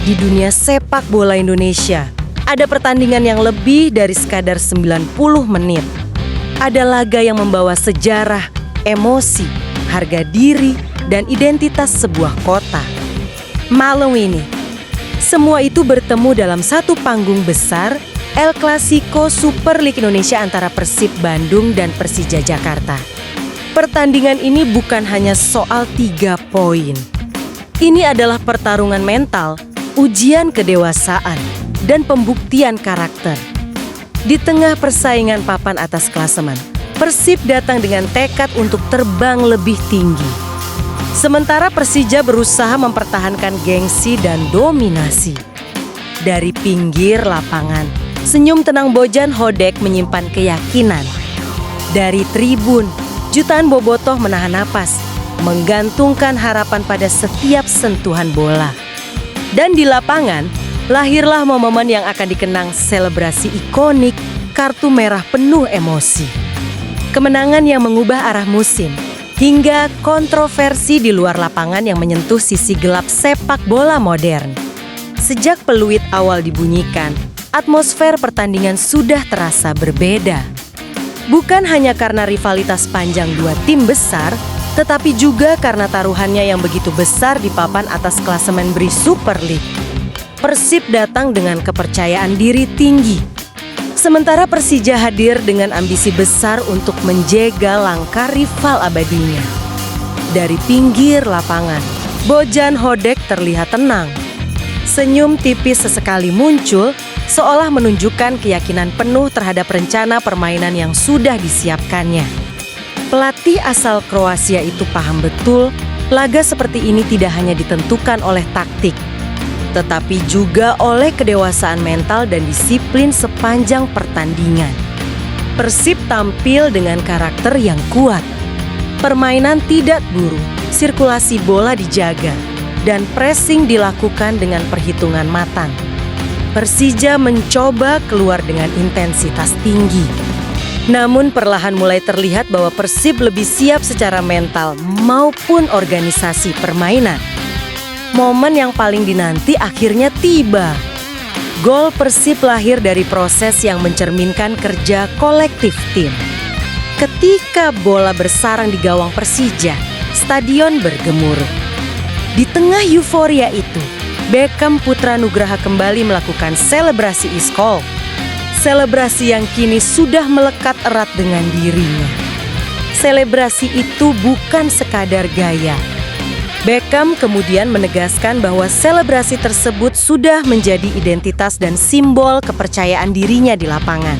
Di dunia sepak bola Indonesia, ada pertandingan yang lebih dari sekadar 90 menit. Ada laga yang membawa sejarah, emosi, harga diri, dan identitas sebuah kota. Malam ini, semua itu bertemu dalam satu panggung besar, El Clasico Super League Indonesia antara Persib Bandung dan Persija Jakarta. Pertandingan ini bukan hanya soal 3 poin. Ini adalah pertarungan mental, ujian kedewasaan, dan pembuktian karakter. Di tengah persaingan papan atas klasemen, Persib datang dengan tekad untuk terbang lebih tinggi. Sementara Persija berusaha mempertahankan gengsi dan dominasi. Dari pinggir lapangan, senyum tenang Bojan Hodak menyimpan keyakinan. Dari tribun, jutaan bobotoh menahan napas, menggantungkan harapan pada setiap sentuhan bola. Dan di lapangan, lahirlah momen yang akan dikenang selebrasi ikonik, kartu merah penuh emosi. Kemenangan yang mengubah arah musim, hingga kontroversi di luar lapangan yang menyentuh sisi gelap sepak bola modern. Sejak peluit awal dibunyikan, atmosfer pertandingan sudah terasa berbeda. Bukan hanya karena rivalitas panjang dua tim besar, tetapi juga karena taruhannya yang begitu besar di papan atas klasemen BRI Super League. Persib datang dengan kepercayaan diri tinggi. Sementara Persija hadir dengan ambisi besar untuk menjegal langkah rival abadinya. Dari pinggir lapangan, Bojan Hodak terlihat tenang. Senyum tipis sesekali muncul, seolah menunjukkan keyakinan penuh terhadap rencana permainan yang sudah disiapkannya. Pelatih asal Kroasia itu paham betul, laga seperti ini tidak hanya ditentukan oleh taktik, tetapi juga oleh kedewasaan mental dan disiplin sepanjang pertandingan. Persib tampil dengan karakter yang kuat. Permainan tidak buru, sirkulasi bola dijaga, dan pressing dilakukan dengan perhitungan matang. Persija mencoba keluar dengan intensitas tinggi. Namun perlahan mulai terlihat bahwa Persib lebih siap secara mental maupun organisasi permainan. Momen yang paling dinanti akhirnya tiba. Gol Persib lahir dari proses yang mencerminkan kerja kolektif tim. Ketika bola bersarang di gawang Persija, stadion bergemuruh. Di tengah euforia itu, Beckham Putra Nugraha kembali melakukan selebrasi iskol. Selebrasi yang kini sudah melekat erat dengan dirinya. Selebrasi itu bukan sekadar gaya. Beckham kemudian menegaskan bahwa selebrasi tersebut sudah menjadi identitas dan simbol kepercayaan dirinya di lapangan.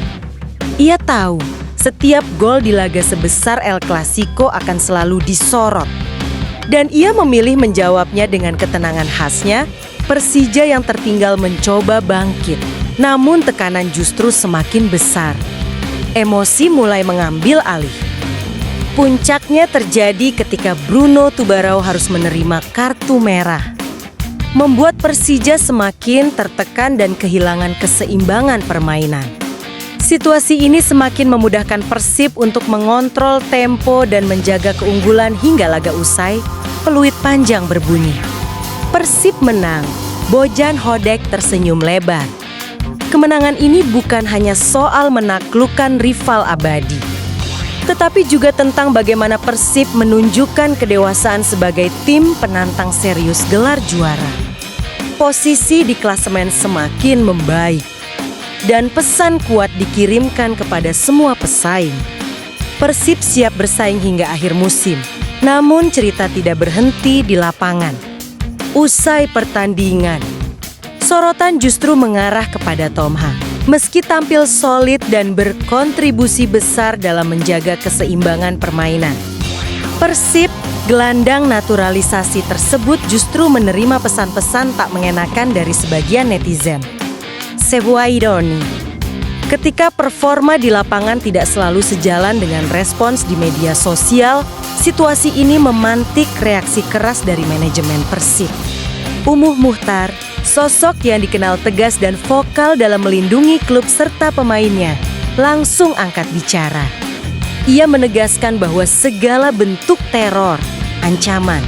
Ia tahu, setiap gol di laga sebesar El Clasico akan selalu disorot. Dan ia memilih menjawabnya dengan ketenangan khasnya. Persija yang tertinggal mencoba bangkit. Namun tekanan justru semakin besar. Emosi mulai mengambil alih. Puncaknya terjadi ketika Bruno Tubarao harus menerima kartu merah. Membuat Persija semakin tertekan dan kehilangan keseimbangan permainan. Situasi ini semakin memudahkan Persib untuk mengontrol tempo dan menjaga keunggulan hingga laga usai, peluit panjang berbunyi. Persib menang, Bojan Hodak tersenyum lebar. Kemenangan ini bukan hanya soal menaklukkan rival abadi, tetapi juga tentang bagaimana Persib menunjukkan kedewasaan sebagai tim penantang serius gelar juara. Posisi di klasemen semakin membaik, dan pesan kuat dikirimkan kepada semua pesaing. Persib siap bersaing hingga akhir musim, namun cerita tidak berhenti di lapangan. Usai pertandingan, sorotan justru mengarah kepada Tomha. Meski tampil solid dan berkontribusi besar dalam menjaga keseimbangan permainan, Persib, gelandang naturalisasi tersebut justru menerima pesan-pesan tak mengenakan dari sebagian netizen. Sebuah ironi. Ketika performa di lapangan tidak selalu sejalan dengan respons di media sosial, situasi ini memantik reaksi keras dari manajemen Persib. Umuh Muhtar, sosok yang dikenal tegas dan vokal dalam melindungi klub serta pemainnya, langsung angkat bicara. Ia menegaskan bahwa segala bentuk teror, ancaman,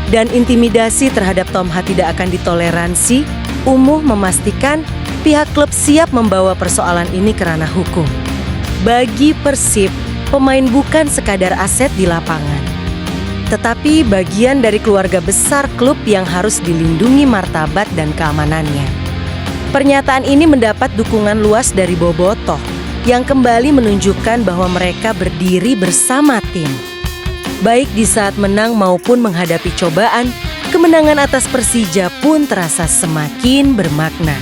dan intimidasi terhadap Tomha tidak akan ditoleransi, Umuh memastikan pihak klub siap membawa persoalan ini ke ranah hukum. Bagi Persib, pemain bukan sekadar aset di lapangan, tetapi bagian dari keluarga besar klub yang harus dilindungi martabat dan keamanannya. Pernyataan ini mendapat dukungan luas dari Bobotoh yang kembali menunjukkan bahwa mereka berdiri bersama tim. Baik di saat menang maupun menghadapi cobaan, kemenangan atas Persija pun terasa semakin bermakna.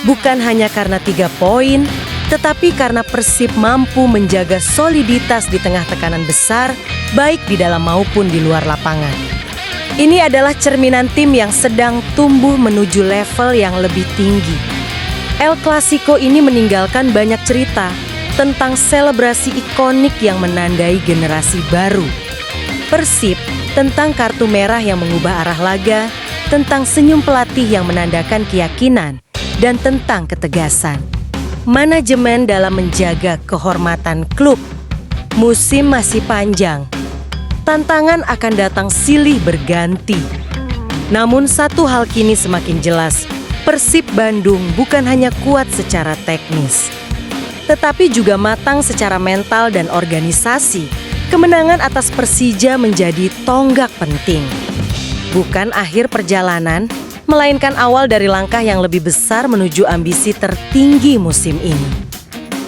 Bukan hanya karena 3 poin, tetapi karena Persib mampu menjaga soliditas di tengah tekanan besar, baik di dalam maupun di luar lapangan. Ini adalah cerminan tim yang sedang tumbuh menuju level yang lebih tinggi. El Clasico ini meninggalkan banyak cerita tentang selebrasi ikonik yang menandai generasi baru. Persib tentang kartu merah yang mengubah arah laga, tentang senyum pelatih yang menandakan keyakinan, dan tentang ketegasan manajemen dalam menjaga kehormatan klub. Musim masih panjang, tantangan akan datang silih berganti. Namun satu hal kini semakin jelas, Persib Bandung bukan hanya kuat secara teknis, tetapi juga matang secara mental dan organisasi. Kemenangan atas Persija menjadi tonggak penting. Bukan akhir perjalanan, melainkan awal dari langkah yang lebih besar menuju ambisi tertinggi musim ini.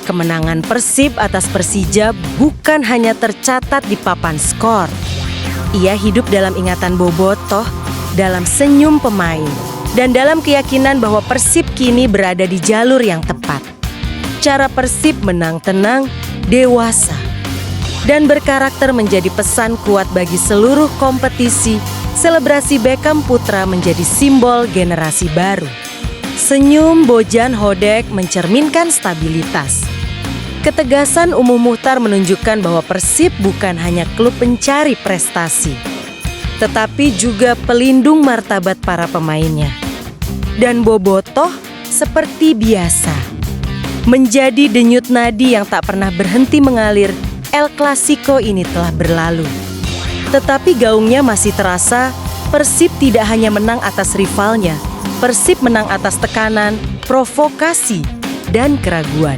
Kemenangan Persib atas Persija bukan hanya tercatat di papan skor. Ia hidup dalam ingatan Bobotoh, dalam senyum pemain, dan dalam keyakinan bahwa Persib kini berada di jalur yang tepat. Cara Persib menang tenang, dewasa, dan berkarakter menjadi pesan kuat bagi seluruh kompetisi. Selebrasi Beckham Putra menjadi simbol generasi baru. Senyum Bojan Hodek mencerminkan stabilitas. Ketegasan Umuh Muchtar menunjukkan bahwa Persib bukan hanya klub pencari prestasi, tetapi juga pelindung martabat para pemainnya. Dan Bobotoh seperti biasa menjadi denyut nadi yang tak pernah berhenti mengalir. El Clasico ini telah berlalu, tetapi gaungnya masih terasa. Persib tidak hanya menang atas rivalnya, Persib menang atas tekanan, provokasi, dan keraguan.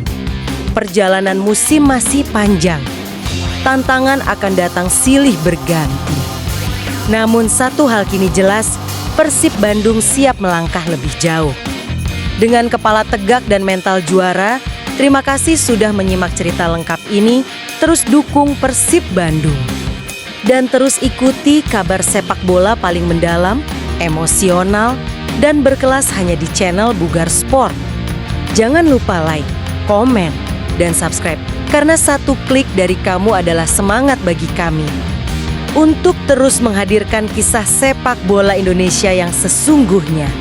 Perjalanan musim masih panjang, tantangan akan datang silih berganti. Namun satu hal kini jelas, Persib Bandung siap melangkah lebih jauh. Dengan kepala tegak dan mental juara, terima kasih sudah menyimak cerita lengkap ini. Terus dukung Persib Bandung. Dan terus ikuti kabar sepak bola paling mendalam, emosional, dan berkelas hanya di channel Bugar Sport. Jangan lupa like, komen, dan subscribe. Karena satu klik dari kamu adalah semangat bagi kami untuk terus menghadirkan kisah sepak bola Indonesia yang sesungguhnya.